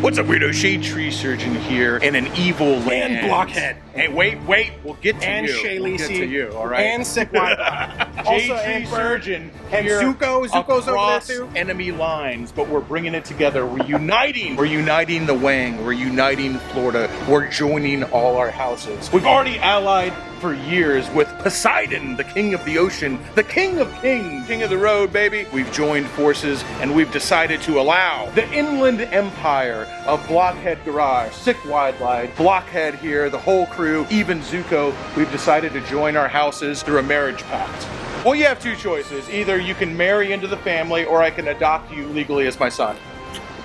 What's up, weirdo? Shade Tree Surgeon here in an evil land. And Blockhead. Hey, wait, we'll get to and you. Shay We'll get to you, all right? And Sick Ybor. Shade Also, Tree Surgeon and here Zuko's over there across too. enemy lines, but we're bringing it together. We're uniting. We're uniting the Wang. We're uniting Florida. We're joining all our houses. We've already allied for years with Poseidon, the king of the ocean, the king of kings, king of the road, baby. We've joined forces and we've decided to allow the inland empire of Blockhead Garage, Sick Ybor, Blockhead here, the whole crew, even Zuko. We've decided to join our houses through a marriage pact. Well, you have two choices. Either you can marry into the family or I can adopt you legally as my son.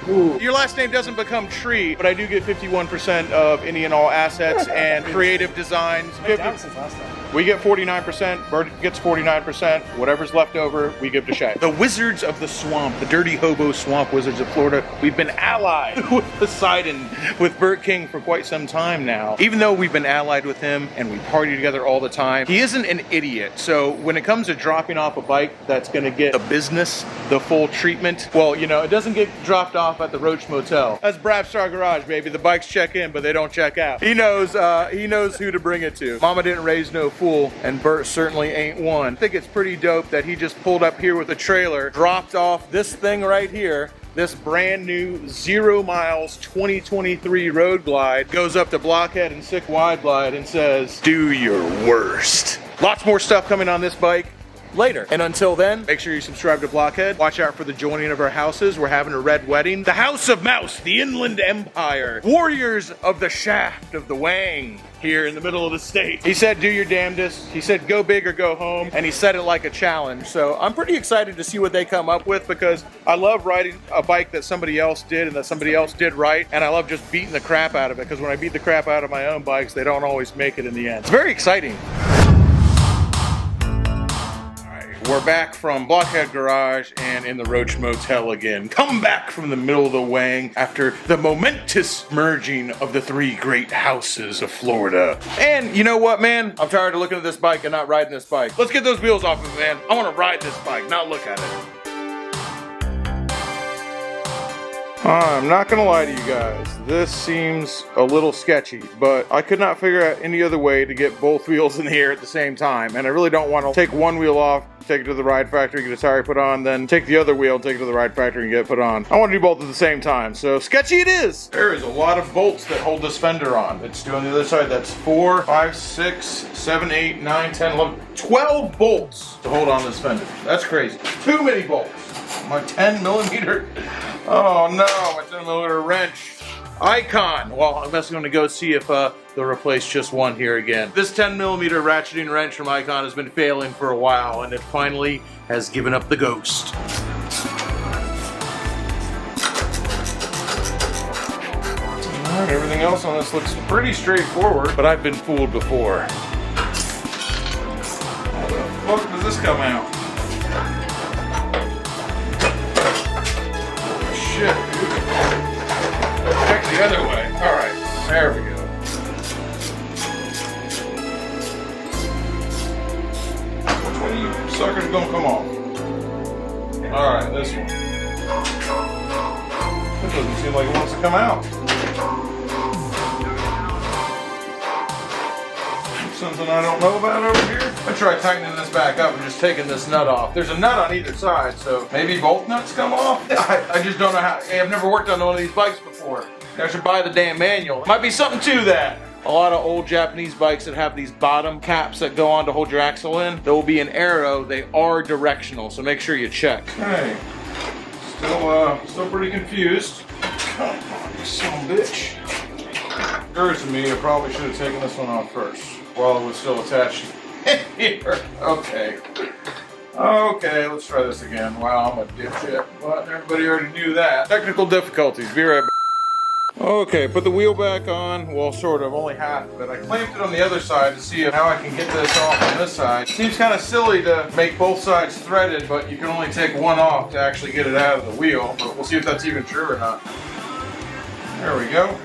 Ooh. Your last name doesn't become Tree, but I do get 51% of any and all assets and creative designs. Down since last time. We get 49%, Bert gets 49%, whatever's left over, we give to Shay. The Wizards of the Swamp, the dirty hobo swamp wizards of Florida, we've been allied with Poseidon, with Bert King for quite some time now. Even though we've been allied with him and we party together all the time, he isn't an idiot. So when it comes to dropping off a bike that's gonna get the business, the full treatment, well, you know, it doesn't get dropped off at the Roach Motel. That's Brap Star Garage, baby. The bikes check in, but they don't check out. He knows who to bring it to. Mama didn't raise no fool, and Bert certainly ain't one. I think it's pretty dope that he just pulled up here with a trailer, dropped off this thing right here, this brand new 0 miles 2023 Road Glide, goes up to Blockhead and Sick Ybor and says, do your worst. Lots more stuff coming on this bike later. And until then, make sure you subscribe to Blockhead. Watch out for the joining of our houses. We're having a red wedding. The House of Mouse, the Inland Empire, Warriors of the Shaft of the Wang here in the middle of the state. He said, do your damnedest. He said, go big or go home. And he said it like a challenge. So I'm pretty excited to see what they come up with because I love riding a bike that somebody else did and that somebody else did right. And I love just beating the crap out of it because when I beat the crap out of my own bikes, they don't always make it in the end. It's very exciting. We're back from Blockhead Garage and in the Roach Motel again. Come back from the middle of the Wang after the momentous merging of the three great houses of Florida. And you know what, man? I'm tired of looking at this bike and not riding this bike. Let's get those wheels off of it, man. I want to ride this bike, not look at it. I'm not gonna lie to you guys, this seems a little sketchy, but I could not figure out any other way to get both wheels in the air at the same time, and I really don't want to take one wheel off, take it to the ride factory, get a tire put on, then take the other wheel, take it to the ride factory and get it put on. I want to do both at the same time, so sketchy it is! There is a lot of bolts that hold this fender on. It's on the other side, that's 4, 5, 6, 7, 8, 9, 10, 11, 12 bolts to hold on this fender. That's crazy. Too many bolts. My 10 millimeter. Oh no, my 10 millimeter wrench. Icon. Well, I'm just going to go see if they'll replace just one here again. This 10 millimeter ratcheting wrench from Icon has been failing for a while, and it finally has given up the ghost. Alright, everything else on this looks pretty straightforward, but I've been fooled before. How the fuck does this come out? Shit, dude. Check the other way. Alright, there we go. Which one of you suckers gonna come off? Alright, this one. That doesn't seem like it wants to come out. Something I don't know about over here. I'm gonna try tightening this back up and just taking this nut off. There's a nut on either side, so maybe both nuts come off? I just don't know how. I've never worked on one of these bikes before. I should buy the damn manual. Might be something to that. A lot of old Japanese bikes that have these bottom caps that go on to hold your axle in, there will be an arrow. They are directional, so make sure you check. Hey, still pretty confused. Come on, you son of a bitch. Occurs to me, I probably should have taken this one off first while it was still attached here. Okay. Okay, let's try this again. Wow, I'm a dipshit, but everybody already knew that. Technical difficulties, be right back. Okay, put the wheel back on. Well, sort of, only half of it. I clamped it on the other side to see how I can get this off on this side. Seems kind of silly to make both sides threaded, but you can only take one off to actually get it out of the wheel. But we'll see if that's even true or not. There we go.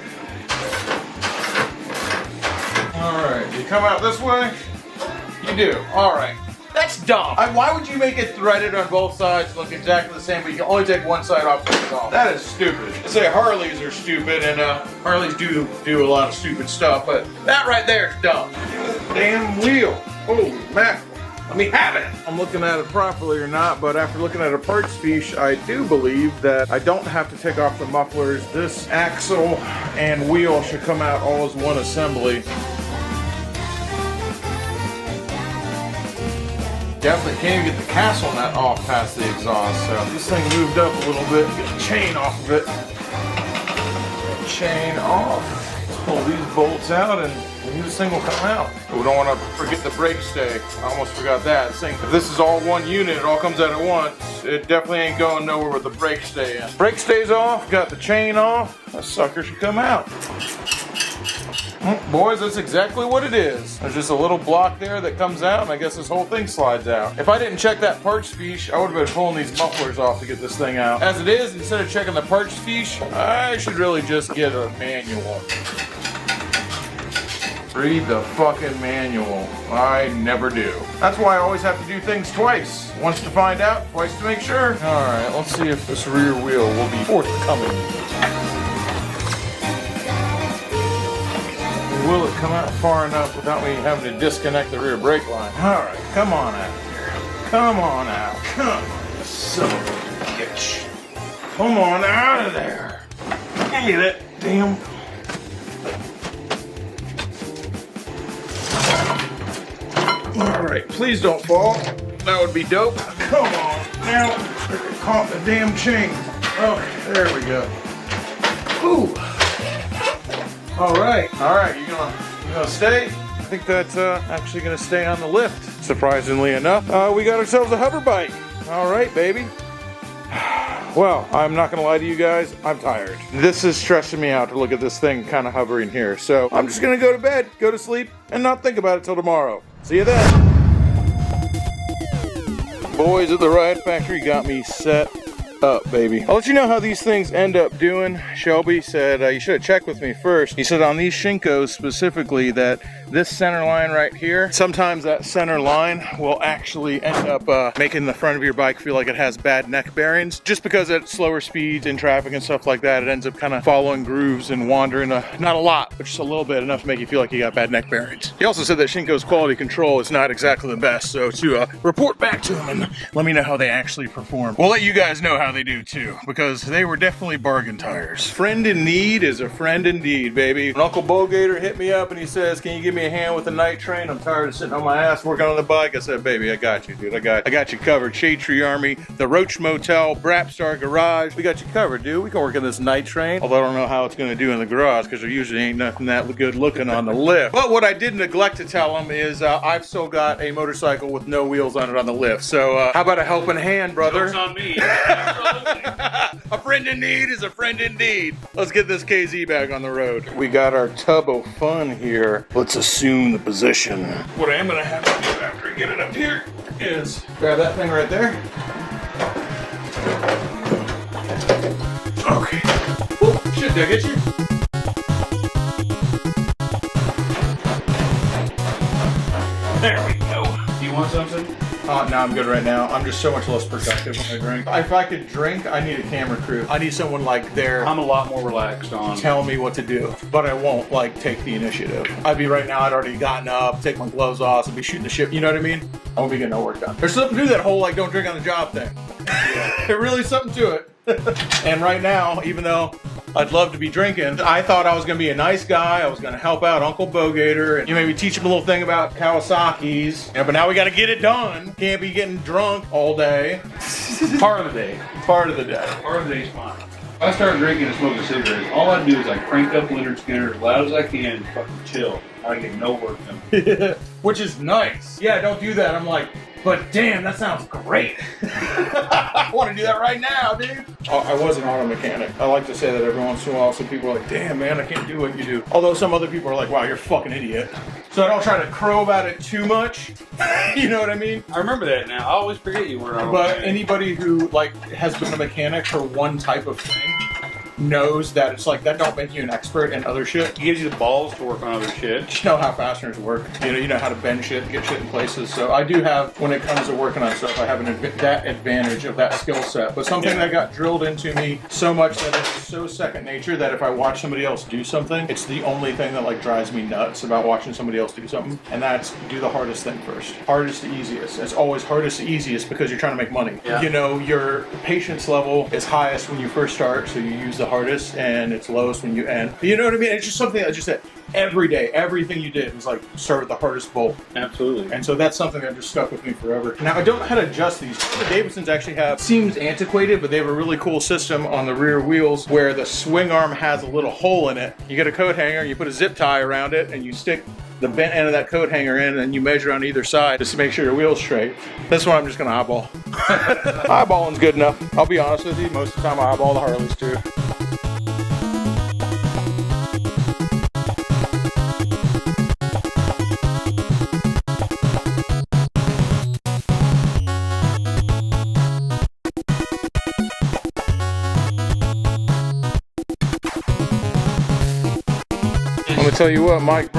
Alright, you come out this way? You do. Alright. That's dumb. Why would you make it threaded on both sides look exactly the same, but you can only take one side off the exhaust? That is stupid. I say Harleys are stupid, and Harleys do a lot of stupid stuff, but that right there is dumb. Damn wheel. Holy mackerel. Let me have it. I'm looking at it properly or not, but after looking at a parts fiche, I do believe that I don't have to take off the mufflers. This axle and wheel should come out all as one assembly. Definitely can't even get the castle nut off past the exhaust, so this thing moved up a little bit. Get the chain off of it. Chain off. Let's pull these bolts out and this thing will come out. We don't want to forget the brake stay. I almost forgot that. If this is all one unit, it all comes out at once, it definitely ain't going nowhere with the brake stay in. Brake stay's off, got the chain off. That sucker should come out. Boys, that's exactly what it is. There's just a little block there that comes out, and I guess this whole thing slides out. If I didn't check that parts fiche, I would have been pulling these mufflers off to get this thing out. As it is, instead of checking the parts fiche, I should really just get a manual. Read the fucking manual. I never do. That's why I always have to do things twice. Once to find out, twice to make sure. All right, let's see if this rear wheel will be forthcoming. Will it come out far enough without me having to disconnect the rear brake line? All right, come on out here. Come on out. Come on, son of a bitch. Come on out of there. Get it, damn. All right, please don't fall. That would be dope. Come on, now, caught the damn chain. Okay, there we go. Ooh. All right, you gonna stay? I think that's actually gonna stay on the lift. Surprisingly enough, we got ourselves a hover bike. All right, baby. Well, I'm not gonna lie to you guys, I'm tired. This is stressing me out to look at this thing kind of hovering here. So I'm just gonna go to bed, go to sleep, and not think about it till tomorrow. See you then. Boys at the Ride Factory got me set up, baby. I'll let you know how these things end up doing. Shelby said you should have checked with me first. He said on these Shinkos specifically that this center line right here, sometimes that center line will actually end up making the front of your bike feel like it has bad neck bearings. Just because at slower speeds in traffic and stuff like that, it ends up kind of following grooves and wandering, not a lot, but just a little bit, enough to make you feel like you got bad neck bearings. He also said that Shinko's quality control is not exactly the best, so to report back to him and let me know how they actually perform. We'll let you guys know how they do too, because they were definitely bargain tires. Friend in need is a friend indeed, baby. When Uncle Bogator hit me up and he says, can you give me a hand with the night train? I'm tired of sitting on my ass working on the bike. I said, baby, I got you, dude. I got you covered. Shade Tree Army, the Roach Motel, Brapstar Garage. We got you covered, dude. We can work on this night train. Although I don't know how it's going to do in the garage, because there usually ain't nothing that good looking on the lift. But what I did neglect to tell him is I've still got a motorcycle with no wheels on it on the lift. So how about a helping hand, brother? Joke's on me. Absolutely. A friend in need is a friend indeed. Let's get this KZ back on the road. We got our tub of fun here. Let's assume the position. What I am gonna have to do after I get it up here is grab that thing right there. Okay. Ooh, shit, did I get you? There we go. Do you want something? No, I'm good right now. I'm just so much less productive when I drink. If I could drink, I need a camera crew. I need someone like there I'm a lot more relaxed on. tell me what to do, but I won't like take the initiative. I'd be right now, I'd already gotten up, take my gloves off, and be shooting the shit, you know what I mean? I won't be getting no work done. There's something to that whole like don't drink on the job thing. There really is something to it. And right now, even though I'd love to be drinking, I thought I was gonna be a nice guy. I was gonna help out Uncle Bogator and maybe teach him a little thing about Kawasaki's. But now we gotta get it done. Can't be getting drunk all day. Part of the day. Part of the day. Part of the day's fine. If I start drinking and smoking cigarettes, all I do is I crank up Leonard Skinner as loud as I can and fucking chill. I get no work done. Which is nice. Yeah, don't do that. I'm like, but damn, that sounds great. I want to do that right now, dude. I was an auto mechanic. I like to say that every once in a while, some people are like, damn, man, I can't do what you do. Although some other people are like, wow, you're a fucking idiot. So I don't try to crow about it too much. You know what I mean? I remember that now. I always forget you were an auto But mechanic. anybody who like has been a mechanic for one type of thing knows that it's like, that don't make you an expert in other shit. He gives you the balls to work on other shit. You know how fasteners work. You know how to bend shit and get shit in places. So I do have, when it comes to working on stuff, I have that advantage of that skill set. But something that got drilled into me so much that it's so second nature that if I watch somebody else do something, it's the only thing that like drives me nuts about watching somebody else do something. And that's do the hardest thing first. Hardest to easiest. It's always hardest to easiest because you're trying to make money. Yeah. You know, your patience level is highest when you first start, so you use the hardest, and it's lowest when you end. You know what I mean? It's just something I just said every day, everything you did was like start with the hardest bolt. Absolutely. And so that's something that just stuck with me forever. Now I don't know how to adjust these. The Davidsons actually have, seems antiquated, but they have a really cool system on the rear wheels where the swing arm has a little hole in it. You get a coat hanger, you put a zip tie around it, and you stick the bent end of that coat hanger in, and you measure on either side just to make sure your wheel's straight. This one I'm just gonna eyeball. Eyeballing's good enough. I'll be honest with you, most of the time I eyeball the Harleys too. Let me tell you what, Mike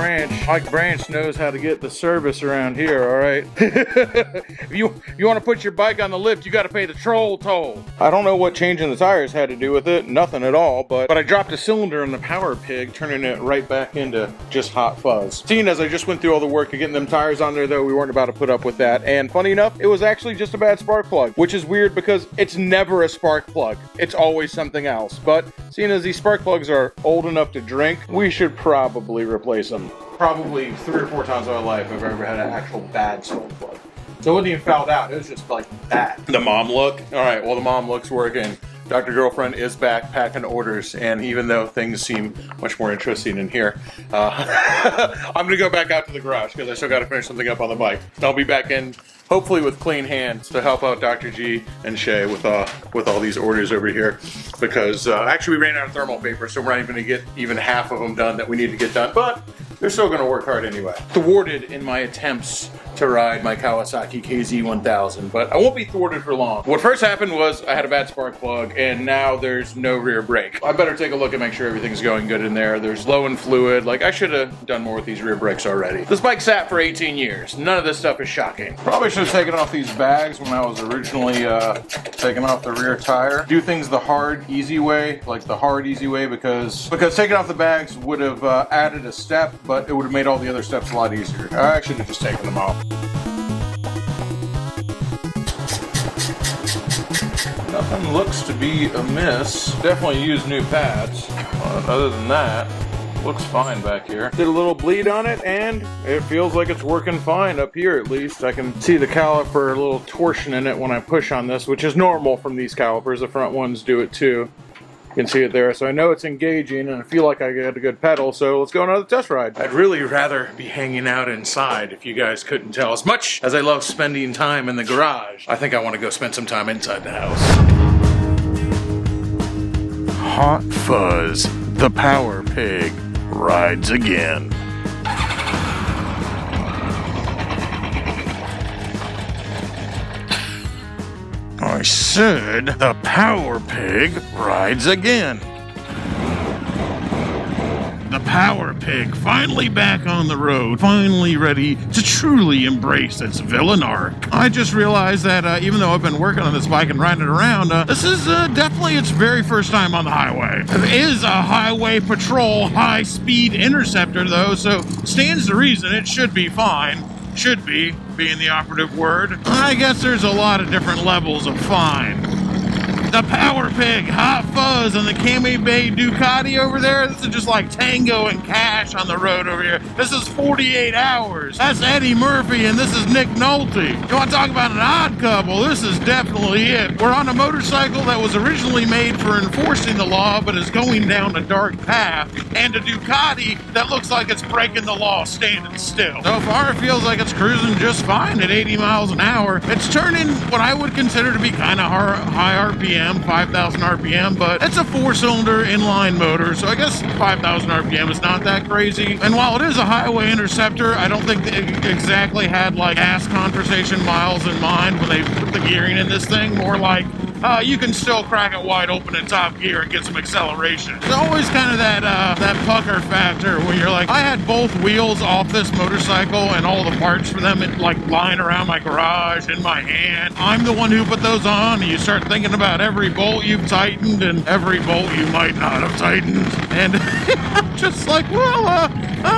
Branch knows how to get the service around here, all right? If you want to put your bike on the lift, you got to pay the troll toll. I don't know what changing the tires had to do with it, nothing at all, but I dropped a cylinder in the Power Pig, turning it right back into just hot fuzz. Seeing as I just went through all the work of getting them tires on there, though, we weren't about to put up with that. And funny enough, it was actually just a bad spark plug, which is weird because it's never a spark plug. It's always something else. But seeing as these spark plugs are old enough to drink, we should probably replace them. Probably 3 or 4 times in my life I've ever had an actual bad spark plug. So it wasn't even fouled out, it was just like that. The mom look? All right, well the mom look's working. Dr. Girlfriend is back packing orders, and even though things seem much more interesting in here, I'm gonna go back out to the garage because I still gotta finish something up on the bike. I'll be back in, hopefully with clean hands, to help out Dr. G and Shay with all these orders over here. Because actually we ran out of thermal paper, so we're not even gonna get even half of them done that we need to get done, but they're still gonna work hard anyway. Thwarted in my attempts to ride my Kawasaki KZ1000, but I won't be thwarted for long. What first happened was I had a bad spark plug, and now there's no rear brake. I better take a look and make sure everything's going good in there. There's low in fluid. Like, I should have done more with these rear brakes already. This bike sat for 18 years. None of this stuff is shocking. Probably should have taken off these bags when I was originally taking off the rear tire. Do things the hard, easy way, like the hard, easy way, because taking off the bags would have added a step, but it would have made all the other steps a lot easier. I should have just taken them off. Nothing looks to be amiss. Definitely use new pads. Other than that, looks fine back here. Did a little bleed on it, and it feels like it's working fine up here at least. I can see the caliper, a little torsion in it when I push on this, which is normal from these calipers. The front ones do it too. You can see it there, so I know it's engaging, and I feel like I got a good pedal, so let's go on another test ride. I'd really rather be hanging out inside, if you guys couldn't tell. As much as I love spending time in the garage, I think I want to go spend some time inside the house. Hot Fuzz, the Power Pig, rides again. I said the Power Pig rides again. The Power Pig finally back on the road, finally ready to truly embrace its villain arc. I just realized that even though I've been working on this bike and riding it around, this is definitely its very first time on the highway. It is a highway patrol high-speed interceptor though, so stands to reason it should be fine. Should be, being the operative word. I guess there's a lot of different levels of fine. The Power Pig, Hot Fuzz, and the Cami Bay Ducati over there. This is just like Tango and Cash on the road over here. This is 48 hours. That's Eddie Murphy, and this is Nick Nolte. You want to talk about an odd couple? This is definitely it. We're on a motorcycle that was originally made for enforcing the law, but is going down a dark path, and a Ducati that looks like it's breaking the law standing still. So far, it feels like it's cruising just fine at 80 miles an hour. It's turning what I would consider to be kind of high RPM. 5,000 RPM, but it's a 4-cylinder inline motor, so I guess 5,000 RPM is not that crazy. And while it is a highway interceptor, I don't think they exactly had like gas conversation miles in mind when they put the gearing in this thing. More like you can still crack it wide open in top gear and get some acceleration. There's always kind of that pucker factor when you're like, I had both wheels off this motorcycle and all the parts for them like lying around my garage in my hand. I'm the one who put those on, and you start thinking about every bolt you've tightened and every bolt you might not have tightened. And I'm just like, well,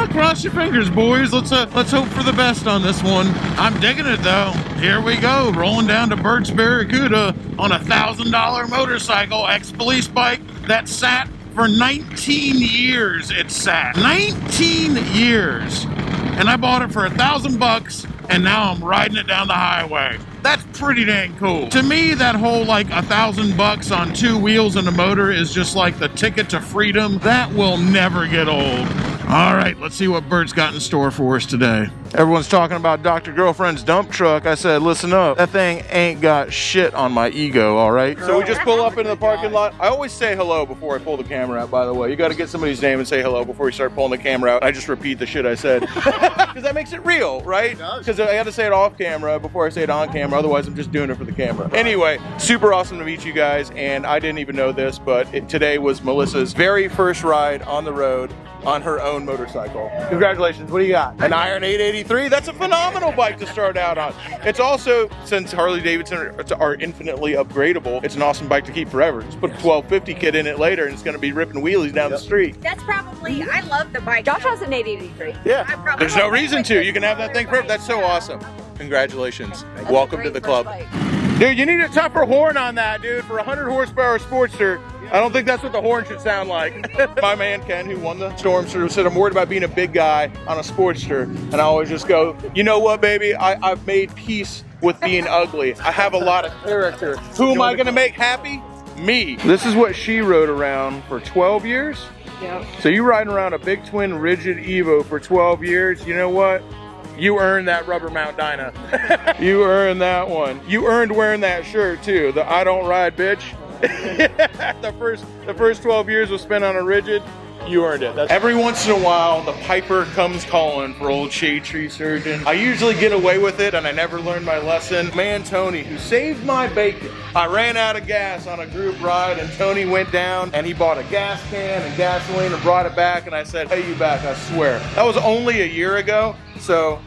cross your fingers, boys. Let's hope for the best on this one. I'm digging it though. Here we go, rolling down to Bert's Barracuda on a $1,000 motorcycle, ex-police bike that sat for 19 years. It sat 19 years, and I bought it for $1,000, and now I'm riding it down the highway. That's pretty dang cool. To me, that whole like $1,000 on 2 wheels and a motor is just like the ticket to freedom. That will never get old. All right, let's see what Bert's got in store for us today. Everyone's talking about Dr. Girlfriend's dump truck. I said, listen up. That thing ain't got shit on my ego, all right? So we just pull up into the parking lot. I always say hello before I pull the camera out, by the way. You got to get somebody's name and say hello before you start pulling the camera out. I just repeat the shit I said. Because that makes it real, right? Because I got to say it off camera before I say it on camera. Otherwise, I'm just doing it for the camera. Anyway, super awesome to meet you guys. And I didn't even know this, but today was Melissa's very first ride on the road on her own motorcycle. Congratulations, what do you got? An Iron 883? That's a phenomenal bike to start out on. It's also, since Harley Davidson are infinitely upgradable, it's an awesome bike to keep forever. Just put a 1250 kit in it later and it's gonna be ripping wheelies down the street. That's probably, I love the bike. Josh has an 883. Yeah, there's no reason to. You can have that thing forever. That's so awesome. Congratulations. Welcome to the club. Dude, you need a tougher horn on that, dude. For a 100 horsepower Sportster, I don't think that's what the horn should sound like. My man Ken, who won the Stormster, said, I'm worried about being a big guy on a Sportster. And I always just go, you know what, baby? I've made peace with being ugly. I have a lot of character. Who am I gonna make happy? Me. This is what she rode around for 12 years? Yep. So you riding around a big twin rigid Evo for 12 years, you know what? You earned that rubber mount dyna. You earned that one. You earned wearing that shirt too, the I don't ride bitch. the first 12 years was spent on a rigid. You earned it. Every once in a while, the piper comes calling for old shade tree surgeon. I usually get away with it, and I never learned my lesson. Man, Tony, who saved my bacon. I ran out of gas on a group ride, and Tony went down, and he bought a gas can and gasoline and brought it back, and I said, pay you back, I swear. That was only a year ago, so...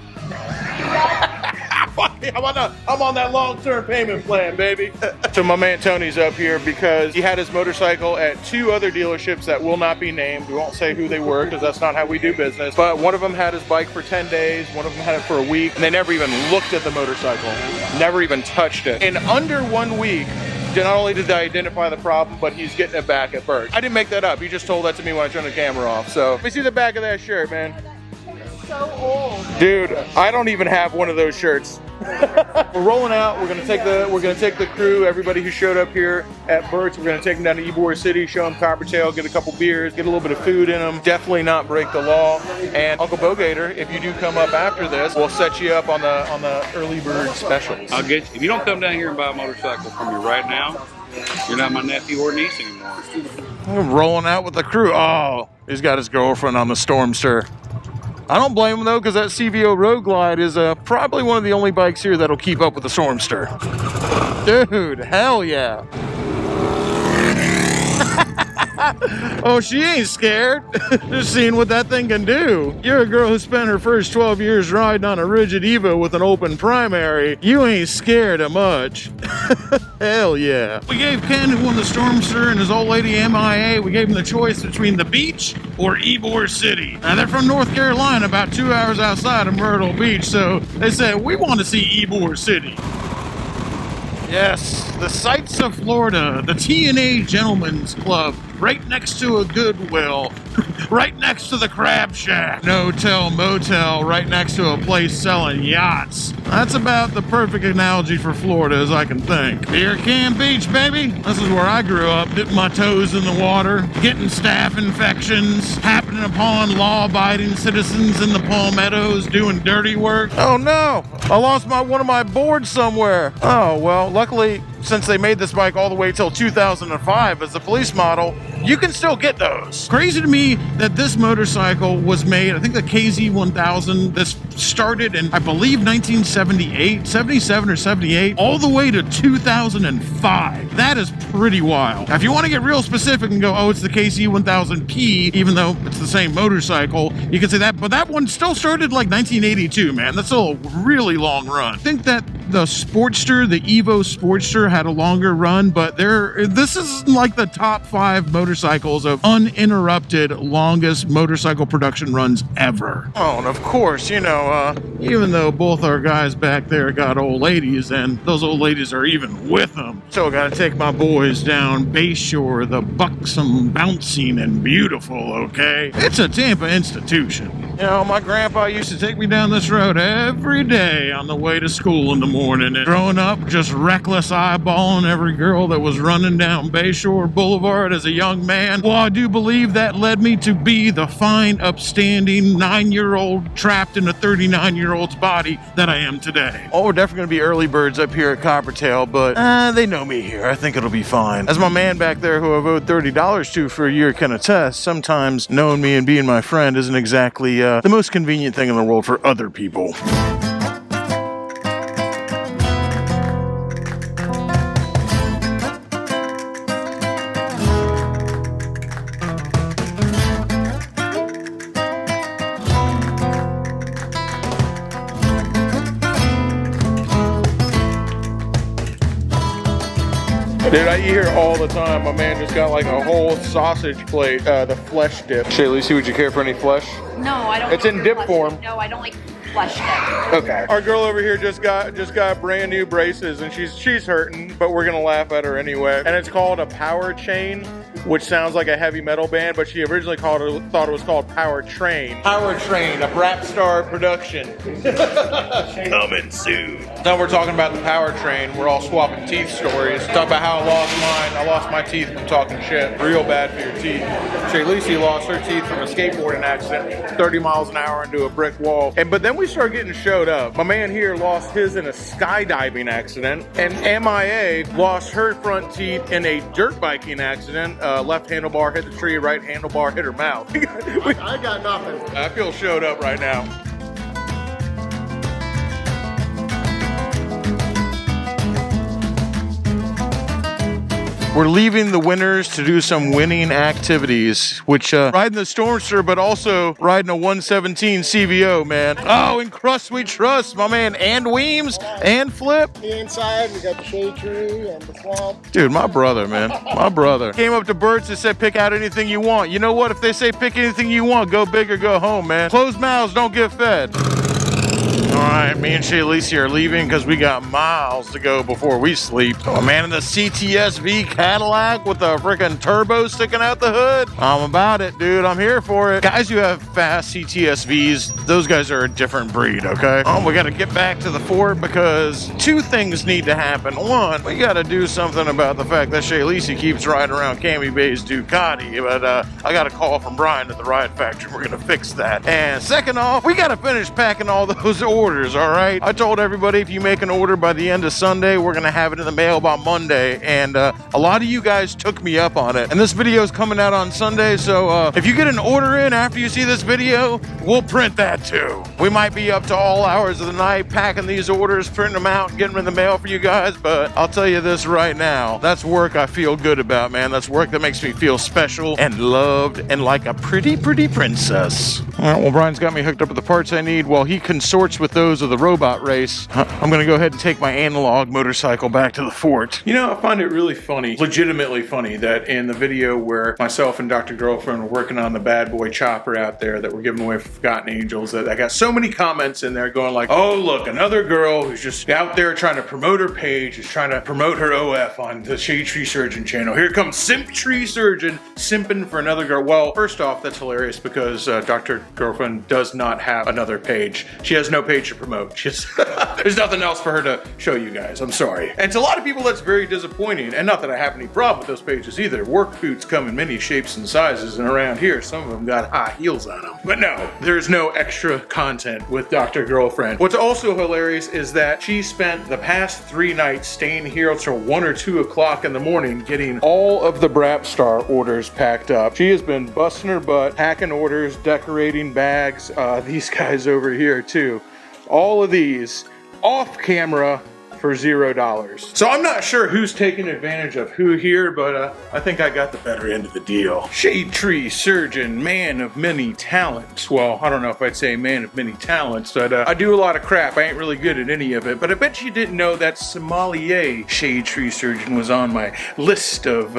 I'm on that long-term payment plan, baby. So my man Tony's up here because he had his motorcycle at 2 other dealerships that will not be named. We won't say who they were because that's not how we do business. But one of them had his bike for 10 days. One of them had it for a week. And they never even looked at the motorcycle. Never even touched it. In under 1 week, not only did I identify the problem, but he's getting it back at Bert. I didn't make that up. He just told that to me when I turned the camera off. So let me see the back of that shirt, man. So old. Dude, I don't even have one of those shirts. We're rolling out. We're gonna take the crew, everybody who showed up here at Bert's. We're gonna take them down to Ybor City, show them Coppertail, get a couple beers, get a little bit of food in them. Definitely not break the law. And Uncle Bogator, if you do come up after this, we'll set you up on the early bird specials. I'll get you. If you don't come down here and buy a motorcycle from me right now, you're not my nephew or niece anymore. We're rolling out with the crew. Oh, he's got his girlfriend on the Stormster. I don't blame him though, because that CVO Road Glide is probably one of the only bikes here that'll keep up with the Stormster. Dude, hell yeah. Oh, she ain't scared. Just seeing what that thing can do. You're a girl who spent her first 12 years riding on a rigid Evo with an open primary. You ain't scared of much. Hell yeah. We gave Ken, who won the Stormster, and his old lady MIA, we gave him the choice between the beach or Ybor City. Now, they're from North Carolina, about 2 hours outside of Myrtle Beach, so they said, we want to see Ybor City. Yes, the sights of Florida, the TNA Gentlemen's Club, right next to a Goodwill, right next to the Crab Shack, no-tell motel, right next to a place selling yachts. That's about the perfect analogy for Florida as I can think. Beer Can Beach, baby. This is where I grew up, dipping my toes in the water, getting staph infections, happening upon law-abiding citizens in the palmettos doing dirty work. Oh no, I lost one of my boards somewhere. Oh well, luckily since they made this bike all the way till 2005 as the police model, you can still get those. Crazy to me that this motorcycle was made, I think the KZ1000, this started in, I believe, 1978, 77 or 78, all the way to 2005. That is pretty wild. Now, if you want to get real specific and go, oh, it's the KZ1000P, even though it's the same motorcycle, you can say that, but that one still started like 1982, man. That's still a really long run. I think that the Sportster, the Evo Sportster, had a longer run, but this is like the top 5 motorcycles of uninterrupted longest motorcycle production runs ever. Oh, and of course, you know, even though both our guys back there got old ladies, and those old ladies are even with them, so I gotta take my boys down Bayshore, the buxom, bouncing, and beautiful, okay? It's a Tampa institution. You know, my grandpa used to take me down this road every day on the way to school in the morning, and growing up, just reckless eyeballing every girl that was running down Bayshore Boulevard as a young man. Well, I do believe that led me to be the fine, upstanding 9-year-old trapped in a 39-year-old's body that I am today. Oh, we're definitely gonna be early birds up here at Coppertail, but they know me here. I think it'll be fine. As my man back there who I've owed $30 to for a year can attest, sometimes knowing me and being my friend isn't exactly the most convenient thing in the world for other people. Dude, I eat here all the time. My man just got like a whole sausage plate, the flesh dip. Shay, Lucy, would you care for any flesh? No, I don't. It's in dip form. No, I don't like flesh dip. Okay. Our girl over here just got brand new braces, and she's hurting, but we're gonna laugh at her anyway. And it's called a Power Chain, which sounds like a heavy metal band, but she originally thought it was called Power Train. Power Train, a Rap Star production. Coming soon. Now we're talking about the Power Train. We're all swapping teeth stories. Talk about how I lost mine. I lost my teeth from talking shit. Real bad for your teeth. Shay Lacey lost her teeth from a skateboarding accident, 30 miles an hour into a brick wall. But then we started getting showed up. My man here lost his in a skydiving accident, and MIA lost her front teeth in a dirt biking accident. Left handlebar hit the tree, right handlebar hit her mouth. I got nothing. I feel showed up right now. We're leaving the winners to do some winning activities, which riding the Stormster, but also riding a 117 CVO, man. Oh, in Crust We Trust, my man, and Weems, and Flip. The inside, we got the shade tree and the swamp. Dude, my brother, man, my brother. Came up to Bert's and said, pick out anything you want. You know what? If they say pick anything you want, go big or go home, man. Closed mouths don't get fed. All right, me and Shay Lacey are leaving because we got miles to go before we sleep. Oh, man, in the CTSV Cadillac with the freaking turbo sticking out the hood. I'm about it, dude. I'm here for it. Guys who have fast CTSVs, those guys are a different breed, okay? Oh, we got to get back to the fort because 2 things need to happen. 1, we got to do something about the fact that Shay Lacey keeps riding around Cami Bay's Ducati, but I got a call from Brian at the Ride Factory. We're going to fix that. And second off, we got to finish packing all those orders, all right? I told everybody if you make an order by the end of Sunday, we're gonna have it in the mail by Monday, and a lot of you guys took me up on it. And this video is coming out on Sunday, so if you get an order in after you see this video, we'll print that too. We might be up to all hours of the night packing these orders, printing them out, and getting them in the mail for you guys, but I'll tell you this right now, that's work I feel good about, man. That's work that makes me feel special and loved and like a pretty, pretty princess. All right, well, Brian's got me hooked up with the parts I need while he consorts with those of the robot race. I'm gonna go ahead and take my analog motorcycle back to the fort. You know, I find it really funny, legitimately funny, that in the video where myself and Dr. Girlfriend were working on the bad boy chopper out there that we're giving away for Forgotten Angels, that I got so many comments in there going like, oh, look, another girl who's just out there trying to promote her page, is trying to promote her OF on the Shade Tree Surgeon channel. Here comes Simp Tree Surgeon simping for another girl. Well, first off, that's hilarious because Dr. Girlfriend does not have another page. She has no page should promote. There's nothing else for her to show you guys. I'm sorry. And to a lot of people, that's very disappointing. And not that I have any problem with those pages either. Work boots come in many shapes and sizes, and around here, some of them got high heels on them. But no, there's no extra content with Dr. Girlfriend. What's also hilarious is that she spent the past 3 nights staying here until 1 or 2 o'clock in the morning getting all of the Brap Star orders packed up. She has been busting her butt, packing orders, decorating bags. These guys over here too. All of these off camera for $0. So I'm not sure who's taking advantage of who here, but I think I got the better end of the deal. Shade tree surgeon, man of many talents. Well, I don't know if I'd say man of many talents, but I do a lot of crap. I ain't really good at any of it, but I bet you didn't know that sommelier shade tree surgeon was on my list of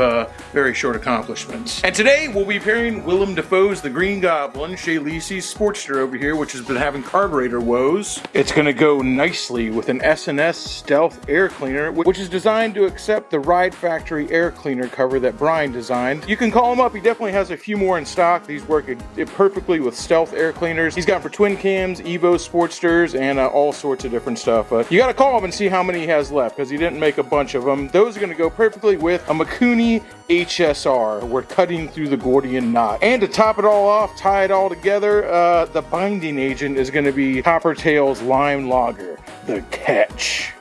very short accomplishments. And today we'll be pairing Willem Dafoe's The Green Goblin, Shay Lisi's Sportster over here, which has been having carburetor woes. It's gonna go nicely with an S&S Stealth air cleaner, which is designed to accept the Ride Factory air cleaner cover that Brian designed. You can call him up. He definitely has a few more in stock. These work perfectly with Stealth air cleaners. He's got for twin cams, Evo Sportsters, and all sorts of different stuff. You gotta call him and see how many he has left, because he didn't make a bunch of them. Those are gonna go perfectly with a Mikuni HSR. We're cutting through the Gordian knot. And to top it all off, tie it all together, the binding agent is gonna be Coppertail's Lime Lager, the catch.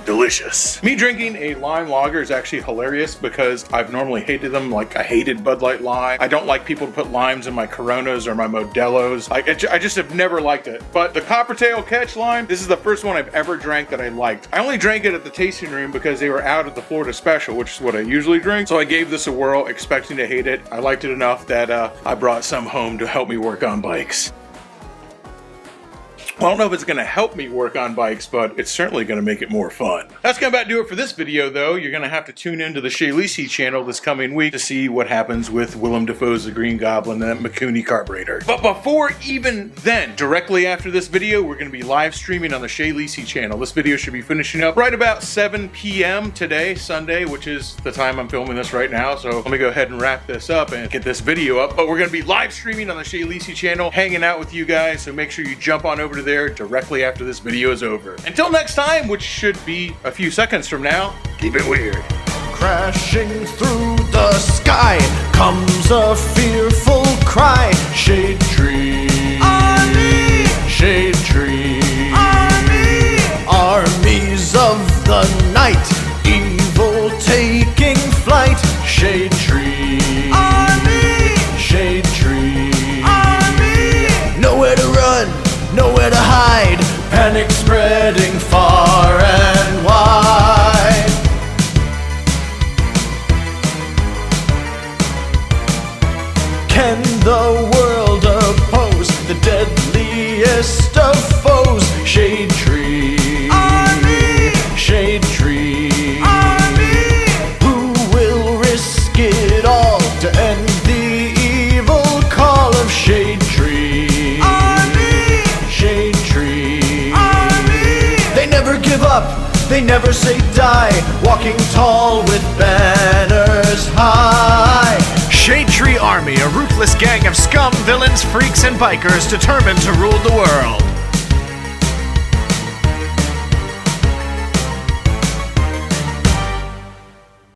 Delicious. Me drinking a lime lager is actually hilarious because I've normally hated them. Like, I hated Bud Light Lime. I don't like people to put limes in my Coronas or my Modelos. I just have never liked it. But the Coppertail Catch Lime, this is the first one I've ever drank that I liked. I only drank it at the tasting room because they were out at the Florida Special, which is what I usually drink. So I gave this a whirl, expecting to hate it. I liked it enough that I brought some home to help me work on bikes. Well, I don't know if it's going to help me work on bikes, but it's certainly going to make it more fun. That's going to about do it for this video, though. You're going to have to tune into the Shay Lisi channel this coming week to see what happens with Willem Dafoe's The Green Goblin and that Mikuni carburetor. But before even then, directly after this video, we're going to be live streaming on the Shay Lisi channel. This video should be finishing up right about 7 p.m. today, Sunday, which is the time I'm filming this right now. So let me go ahead and wrap this up and get this video up. But we're going to be live streaming on the Shay Lisi channel, hanging out with you guys. So make sure you jump on over to there directly after this video is over. Until next time, which should be a few seconds from now, keep it weird. Crashing through the sky comes a fearful cry. Shade tree, army. Shade tree, army. Armies of the night, evil taking flight. Shade tree, army. Shade tree, army. Nowhere to run, nowhere to hide, panic spreading far and wide. Can the world oppose the deadliest of foes? Shade tree, army. Shade tree, army. Who will risk it all to end the evil call of Shade Tree? Army. Shade Tree, army. They never give up, they never say die, walking tall with banners high. Shade Tree Army, a ruthless gang of scum, villains, freaks, and bikers determined to rule the world.